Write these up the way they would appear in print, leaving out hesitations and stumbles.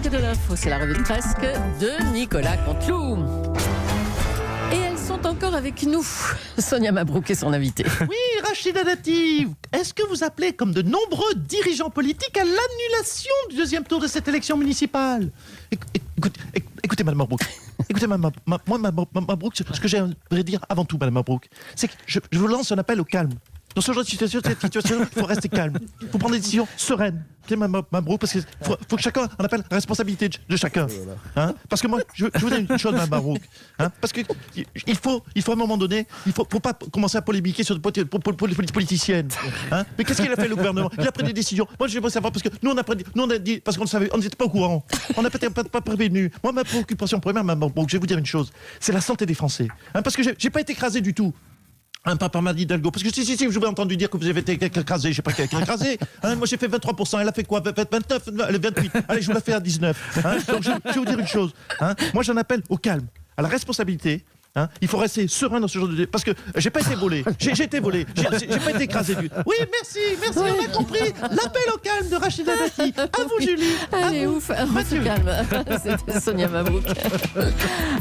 Presque de l'info, c'est la revue de Presque de Nicolas Canteloup. Et elles sont encore avec nous. Sonia Mabrouk est son invitée. Oui, Rachida Dati, est-ce que vous appelez, comme de nombreux dirigeants politiques, à l'annulation du deuxième tour de cette élection municipale? Écoutez, Madame Mabrouk. Écoutez, Madame Mabrouk, ce que j'aimerais dire avant tout, Madame Mabrouk, c'est que je vous lance un appel au calme. Dans ce genre de situation, il faut rester calme. Il faut prendre des décisions sereines. Ok, Madame Mabrouk, parce qu'il faut que chacun en appelle la responsabilité de chacun. Hein, parce que moi, je vous dis une chose, Madame Mabrouk. Hein, parce qu'il faut à un moment donné, il faut pas commencer à polémiquer sur des politiciennes. Hein, mais qu'est-ce qu'il a fait, le gouvernement? Il a pris des décisions. Moi, je ne veux pas savoir, parce que nous, on a dit, parce qu'on le savait, on n'était pas au courant. On n'a pas prévenu. Moi, ma préoccupation première, Madame Mabrouk, je vais vous dire une chose, c'est la santé des Français. Hein, parce que j'ai pas été écrasé du tout. Par Madame Hidalgo, parce que si, je vous ai entendu dire que vous avez été écrasé, je sais pas qui a écrasé. Hein, moi j'ai fait 23%, elle a fait quoi? 29, elle est 28. Allez, je vous la fais à 19. Hein, donc je vais vous dire une chose. Hein, moi j'en appelle au calme, à la responsabilité. Hein, il faut rester serein dans ce genre de... Parce que j'ai pas été volé, j'ai été volé, j'ai pas été écrasé. Oui, merci, on a compris. L'appel au calme de Rachida Dati. À vous, Julie. Allez, ouf, on se calme. C'était Sonia Mabrouk.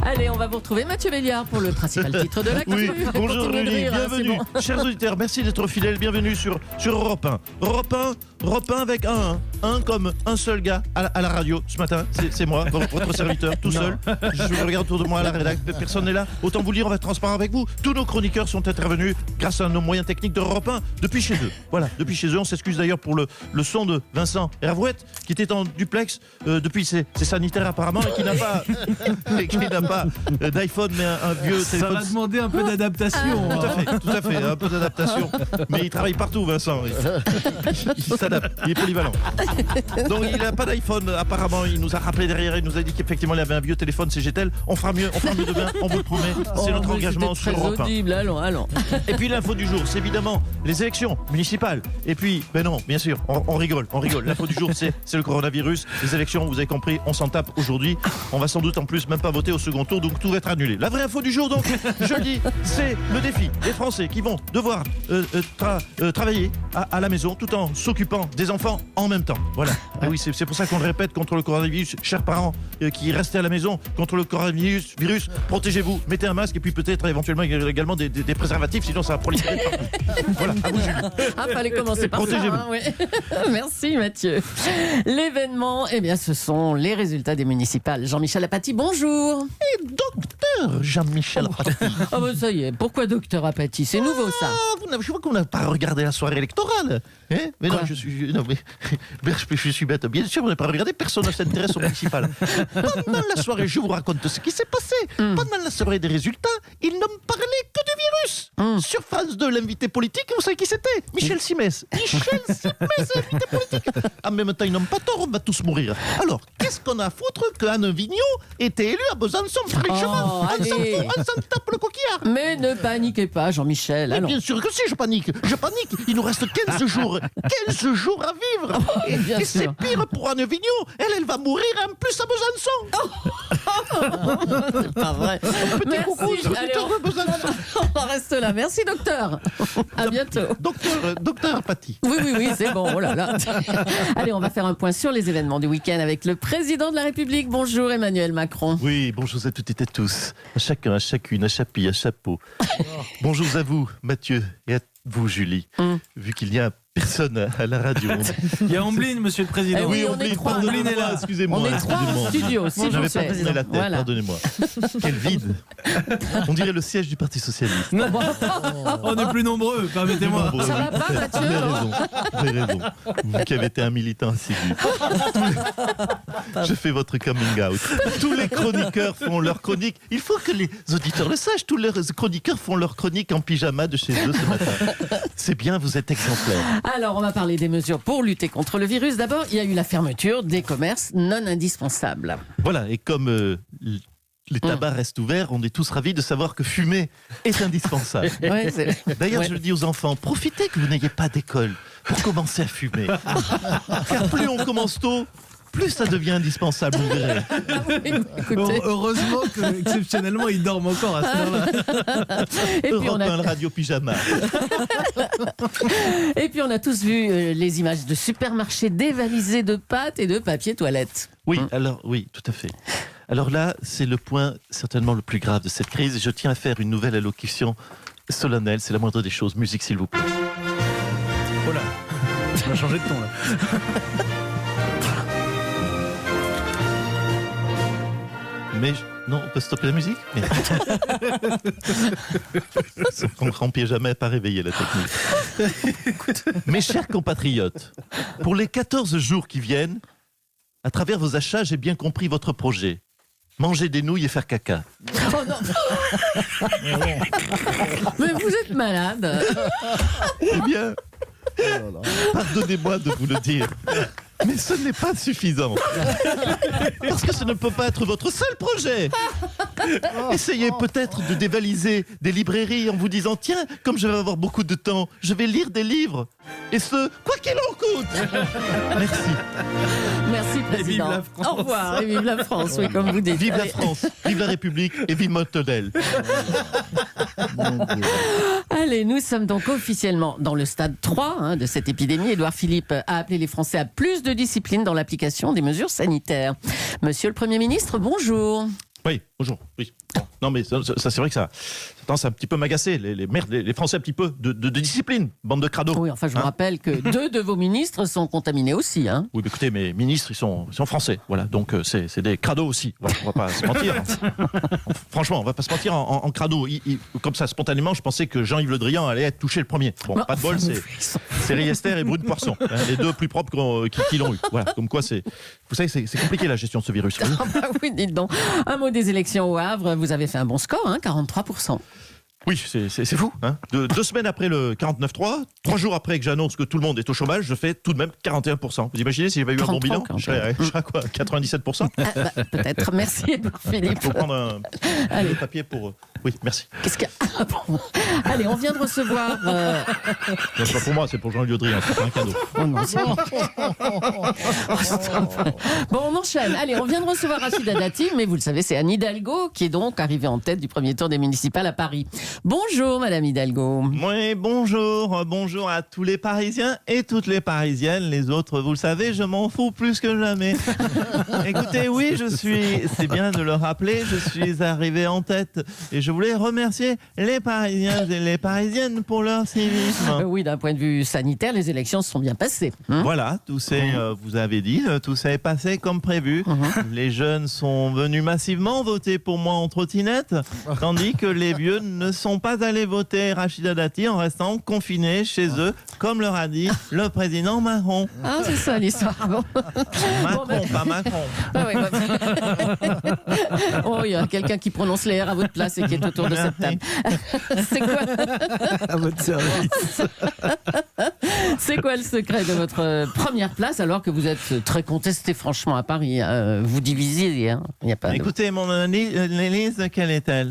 Allez, on va vous retrouver Mathieu Béliard pour le principal titre de l'actu. Oui, bonjour Julie, bienvenue. Bon. Chers auditeurs, merci d'être fidèles, bienvenue sur Europe 1. Europe 1 avec un comme un seul gars à la radio ce matin, c'est moi, votre serviteur, tout seul. Je regarde autour de moi à la rédac, personne n'est là. Autant vous dire, on va être transparent avec vous. Tous nos chroniqueurs sont intervenus grâce à nos moyens techniques d'Europe 1 depuis chez eux. Voilà, depuis chez eux. On s'excuse d'ailleurs pour le son de Vincent Hervouette qui était en duplex depuis ses sanitaires apparemment et qui n'a pas d'iPhone mais un vieux téléphone. Ça va demander un peu d'adaptation. Tout à fait, un peu d'adaptation. Mais il travaille partout, Vincent. Il s'adapte, il est polyvalent. Donc il n'a pas d'iPhone apparemment. Il nous a rappelé derrière, il nous a dit qu'effectivement il avait un vieux téléphone CGTEL. On fera mieux demain, on vous le promet. C'est notre engagement sur Europe 1. Audible. Allons. Et puis l'info du jour, c'est évidemment les élections municipales. Et puis, ben non, bien sûr, on rigole. L'info du jour, c'est le coronavirus. Les élections, vous avez compris, on s'en tape aujourd'hui. On va sans doute en plus même pas voter au second tour, donc tout va être annulé. La vraie info du jour, donc, jeudi, c'est le défi des Français qui vont devoir travailler à la maison tout en s'occupant des enfants en même temps. Voilà. Et oui, c'est pour ça qu'on le répète contre le coronavirus. Chers parents qui restez à la maison contre le coronavirus, protégez-vous, mettez un masque et puis peut-être éventuellement également des préservatifs, sinon ça va proliférer. Voilà, à vous Julie. Fallait commencer par ça. Hein, oui. Merci Mathieu. L'événement, ce sont les résultats des municipales. Jean-Michel Apathy, bonjour. Et docteur Jean-Michel Apathy. Ça y est, pourquoi docteur Apathy? C'est nouveau ça. Je vois qu'on n'a pas regardé la soirée électorale. Hein, mais non, je suis bête. Bien sûr, on n'a pas regardé, personne ne s'intéresse au municipal. Pendant la soirée, je vous raconte ce qui s'est passé. Pendant la soirée des résultats, ils n'ont parlé que du virus. Sur France 2, l'invité politique, vous savez qui c'était? Michel Simès. Invité politique. En même temps, ils n'ont pas tort, on va tous mourir. Alors, qu'est-ce qu'on a à foutre qu'Anne Vigneault était élue à Besançon? Franchement, on s'en tape le coquillard. Mais ne paniquez pas, Jean-Michel. Bien sûr que si, je panique. Il nous reste 15 jours. 15 jours à vivre. Et c'est pire pour Anne Vigneault. Elle va mourir en plus à Besançon. C'est pas vrai. Petit coucou, de Besançon. On reste là. Merci, docteur. À bientôt. Docteur Apathy. Oui, c'est bon. Oh là là. Allez, on va faire un point sur les événements du week-end avec le président de la République. Bonjour, Emmanuel Macron. Oui, bonjour à toutes et à tous. À chacun, à chacune, à chapi, à chapeau. Bonjour à vous, Mathieu, et à vous, Julie. Vu qu'il y a personne à la radio. Il y a Omblin, monsieur le président. Oui, on est trois. Omblin est là, excusez-moi. On est trois en studio, s'il vous J'avais plaît. pas tourné la tête, Voilà. pardonnez-moi. Quel vide. On dirait le siège du Parti Socialiste. On est plus nombreux, permettez-moi. Ça va pas, Mathieu? Vous avez raison. Vous qui avez été un militant assidu. Je fais votre coming out. Tous les chroniqueurs font leur chronique. Il faut que les auditeurs le sachent. Tous les chroniqueurs font leur chronique en pyjama de chez eux ce matin. C'est bien, vous êtes exemplaires. Alors, on va parler des mesures pour lutter contre le virus. D'abord, il y a eu la fermeture des commerces non indispensables. Voilà, et comme les tabacs restent ouverts, on est tous ravis de savoir que fumer est indispensable. Ouais, D'ailleurs, je le dis aux enfants, profitez que vous n'ayez pas d'école pour commencer à fumer. Car plus on commence tôt, plus ça devient indispensable, vous verrez. Écoutez. Heureusement qu'exceptionnellement, ils dorment encore à ce moment-là. Et puis Europe on a... 1, le radio pyjama. Et puis on a tous vu les images de supermarchés dévalisés de pâtes et de papier toilette. Oui, alors, oui, tout à fait. Alors là, c'est le point certainement le plus grave de cette crise. Et je tiens à faire une nouvelle allocution solennelle. C'est la moindre des choses. Musique, s'il vous plaît. Oh là, on a changé de ton là. Mais non, on peut stopper la musique. On ne remplit jamais pas réveiller la technique. Mes chers compatriotes, pour les 14 jours qui viennent, à travers vos achats, j'ai bien compris votre projet. Manger des nouilles et faire caca. Oh non. Mais vous êtes malade. Eh bien, pardonnez-moi de vous le dire, mais ce n'est pas suffisant. Parce que ce ne peut pas être votre seul projet. Essayez peut-être de dévaliser des librairies en vous disant, tiens, comme je vais avoir beaucoup de temps, je vais lire des livres. Et ce, quoi qu'il en coûte. Merci. Merci, Président. Et vive la France. Au revoir et vive la France, oui, comme vous dites. Vive la Allez. France, vive la République et vive Montedel. Allez, nous sommes donc officiellement dans le stade 3 de cette épidémie. Édouard Philippe a appelé les Français à plus de discipline dans l'application des mesures sanitaires. Monsieur le Premier ministre, bonjour. Oui, bonjour. Oui. Non, mais ça c'est vrai que ça tendance à un petit peu m'agacer. Les Français un petit peu de discipline, bande de crados. Oui, enfin, je vous rappelle que 2 de vos ministres sont contaminés aussi. Hein. Oui, mais écoutez, mes ministres, ils sont français. Voilà, donc c'est des crados aussi. Voilà, on va pas se mentir. Franchement, on va pas se mentir en crado. Comme ça, spontanément, je pensais que Jean-Yves Le Drian allait être touché le premier. Bon, pas de bol, c'est Riester et Brune Poisson. Hein, les 2 plus propres qui l'ont eu. Voilà, comme quoi vous savez, c'est compliqué la gestion de ce virus. Ah bah oui, dites donc. Un mot des élections au Havre. Vous avez fait un bon score, 43%. Oui, c'est fou. Hein. 2 semaines après le 49.3, 3 jours après que j'annonce que tout le monde est au chômage, je fais tout de même 41%. Vous imaginez si j'avais eu un bon bilan, je serais à quoi, 97%. Peut-être. Merci, Édouard Philippe. Il faut prendre un papier pour... Oui, merci. Qu'est-ce qu'il y a Ah bon. Allez, on vient de recevoir... Non, c'est pas pour moi, c'est pour Jean-Yves Le Drian, c'est pas un cadeau. Oh non, c'est Oh, stop. Bon, on enchaîne. Allez, on vient de recevoir Rachida Dati, mais vous le savez, c'est Anne Hidalgo qui est donc arrivée en tête du premier tour des municipales à Paris. Bonjour, Madame Hidalgo. Oui, bonjour. Bonjour à tous les Parisiens et toutes les Parisiennes. Les autres, vous le savez, je m'en fous plus que jamais. Écoutez, oui, c'est bien de le rappeler, je suis arrivé en tête et je voulais remercier les Parisiens et les Parisiennes pour leur civisme. Oui, d'un point de vue sanitaire, les élections se sont bien passées. Voilà, vous avez dit, tout ça est passé comme prévu. Les jeunes sont venus massivement voter pour moi en trottinette, tandis que les vieux ne sont pas allés voter Rachida Dati en restant confinés chez eux, comme leur a dit le président Macron. Ah, c'est ça l'histoire. Bon. Macron, pas Macron. Ah oui, oh, il y a quelqu'un qui prononce les R à votre place et qui est autour de cette table. C'est quoi À votre service. C'est quoi le secret de votre première place alors que vous êtes très contesté franchement à Paris vous divisiez, hein. Il y a pas. Écoutez, mon analyse, quelle est-elle?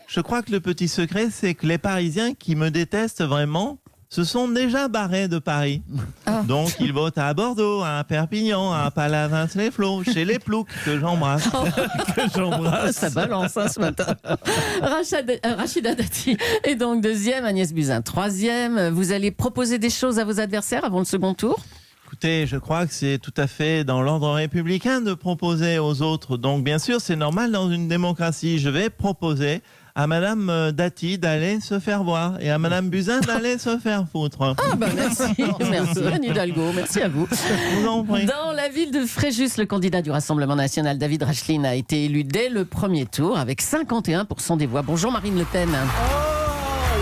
Je crois que le petit secret, c'est que les Parisiens qui me détestent vraiment se sont déjà barrés de Paris. Ah. Donc, ils votent à Bordeaux, à Perpignan, à Palavas-les-Flots, chez les Ploucs, que j'embrasse. Ça balance ce matin. Rachida Dati est donc deuxième, Agnès Buzyn troisième. Vous allez proposer des choses à vos adversaires avant le second tour? Écoutez, je crois que c'est tout à fait dans l'ordre républicain de proposer aux autres. Donc, bien sûr, c'est normal dans une démocratie. Je vais proposer à Madame Dati d'aller se faire voir et à Madame Buzyn d'aller se faire foutre. Ah bah merci, merci Anne Hidalgo, merci à vous. Je vous en prie. Dans la ville de Fréjus, le candidat du Rassemblement national, David Rachlin, a été élu dès le premier tour avec 51% des voix. Bonjour Marine Le Pen. Oh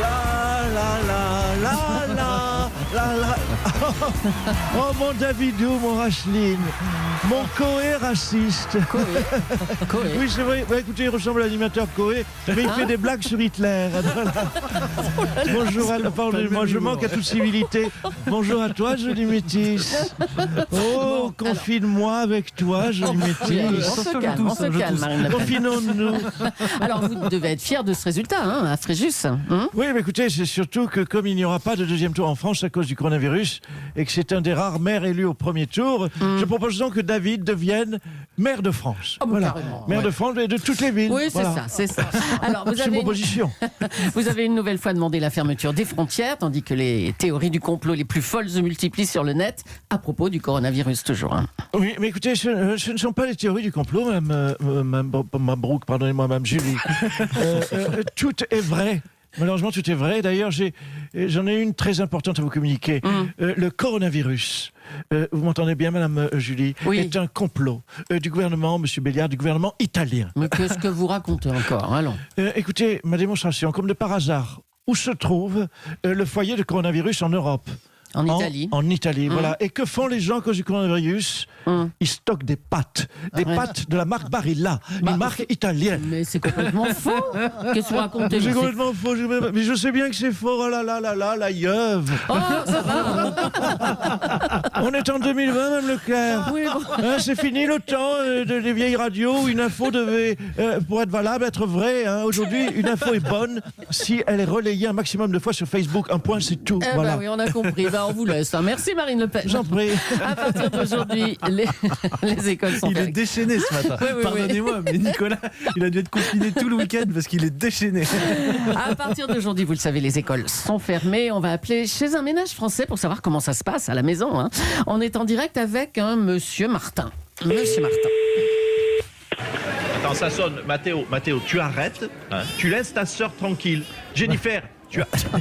là là là là là là là. Oh mon Davidou, mon Rachlin, mon Coé raciste. Coé. Oui, c'est vrai. Bah, écoutez, il ressemble à l'animateur Coé, mais il fait des blagues sur Hitler. Voilà. Bonjour, pardonnez-moi, je manque à toute civilité. Bonjour à toi, jolie métisse. Oh, confine-moi avec toi, jolie métisse. On se calme, Marine Le Pen. Confinons-nous. Alors vous devez être fier de ce résultat à Fréjus. Oui, mais écoutez, c'est surtout que comme il n'y aura pas de deuxième tour en France à cause cause du coronavirus et que c'est un des rares maires élus au premier tour, je propose donc que David devienne maire de France. Ah, carrément, Maire de France et de toutes les villes. Oui, c'est Voilà. ça, c'est ça. Alors, vous C'est une avez, proposition. vous avez une nouvelle fois demandé la fermeture des frontières, tandis que les théories du complot les plus folles se multiplient sur le net, à propos du coronavirus toujours. Hein. Oui, mais écoutez, ce ne sont pas les théories du complot, Mme Brooke, pardonnez-moi, Mme Julie. Tout est vrai. Malheureusement, tout est vrai. D'ailleurs, j'en ai une très importante à vous communiquer. Le coronavirus, vous m'entendez bien, Madame Julie, Oui. est un complot du gouvernement, Monsieur Béliard, du gouvernement italien. Mais qu'est-ce que vous racontez encore? Allons. Écoutez, ma démonstration, comme de par hasard, où se trouve le foyer de coronavirus en Europe? En Italie. En Italie, voilà. Et que font les gens à cause du coronavirus? Ils stockent des pâtes. Des pâtes de la marque Barilla, une marque italienne. Mais c'est complètement faux. Qu'est-ce que vous racontez? C'est vous? complètement faux. Mais je sais bien que c'est faux. Oh là là là là, la yeuve. Oh, ça va. On est en 2020, Mme Leclerc. Oui, bon. Hein, c'est fini le temps des vieilles radios où une info devait, pour être valable, être vraie. Hein. Aujourd'hui, une info est bonne si elle est relayée un maximum de fois sur Facebook. Un point, c'est tout. Eh Voilà. ben oui, on a compris. Ben, on vous laisse. Hein. Merci Marine Le Pen. J'en prie. À partir d'aujourd'hui, les écoles sont Il est fermées. déchaîné ce matin. Oui, oui, oui. Pardonnez-moi, mais Nicolas, il a dû être confiné tout le week-end parce qu'il est déchaîné. À partir d'aujourd'hui, vous le savez, les écoles sont fermées. On va appeler chez un ménage français pour savoir comment ça se passe à la maison. Hein. On est en direct avec un Monsieur Martin. Monsieur Martin. Attends, ça sonne. Mathéo, tu arrêtes. Hein, tu laisses ta sœur tranquille. Jennifer,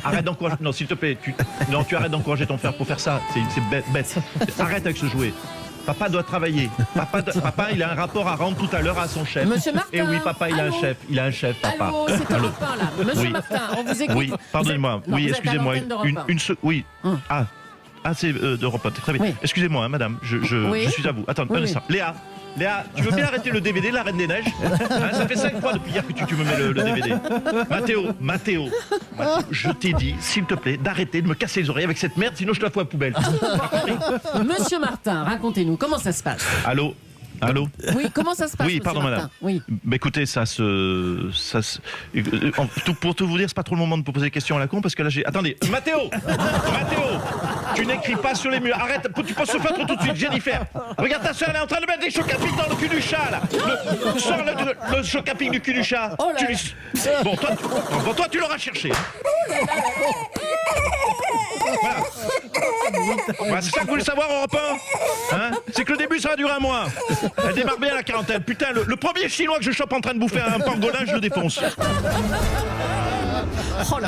arrête d'encourager. Non, s'il te plaît, tu arrêtes d'encourager ton frère pour faire ça. C'est bête. Arrête avec ce jouet. Papa doit travailler. Papa, il a un rapport à rendre tout à l'heure à son chef. Monsieur Martin. Et oui, papa, il a un Allô chef. Il a un chef, papa. Allô, c'est Europe 1 là. Monsieur Oui. Martin, on vous écoute. Oui, pardonnez-moi. Vous êtes- non, Oui, vous êtes à excusez-moi. l'antenne d'Europe 1. Oui. Ah, c'est d'Europe 1. Très bien. Oui. Excusez-moi, hein, madame. Je Oui. suis à vous. Attends, Oui, un instant. Léa, tu veux bien arrêter le DVD, La Reine des Neiges? Hein, ça fait 5 fois depuis hier que tu me mets le DVD. Mathéo, je t'ai dit, s'il te plaît, d'arrêter de me casser les oreilles avec cette merde, sinon je te la fous à la poubelle. Monsieur Martin, racontez-nous, comment ça se passe? Allô? Oui, comment ça se passe? Oui, Monsieur pardon, Martin madame. Oui. Mais écoutez, pour tout vous dire, c'est pas trop le moment de me poser des questions à la con parce que là j'ai. Attendez, Mathéo, tu n'écris pas sur les murs. Arrête, tu poses ce feutre tout de suite, Jennifer. Regarde ta soeur, elle est en train de mettre des chocs à pic dans le cul du chat là. Sors le choc à pic du cul du chat. Oh là là. Bon, toi, tu l'auras cherché. Voilà, c'est ça que vous voulez savoir, Europe 1 hein? C'est que le début, ça va durer un mois. Elle démarre bien la quarantaine. Putain, le premier Chinois que je chope en train de bouffer un pangolin, je le défonce.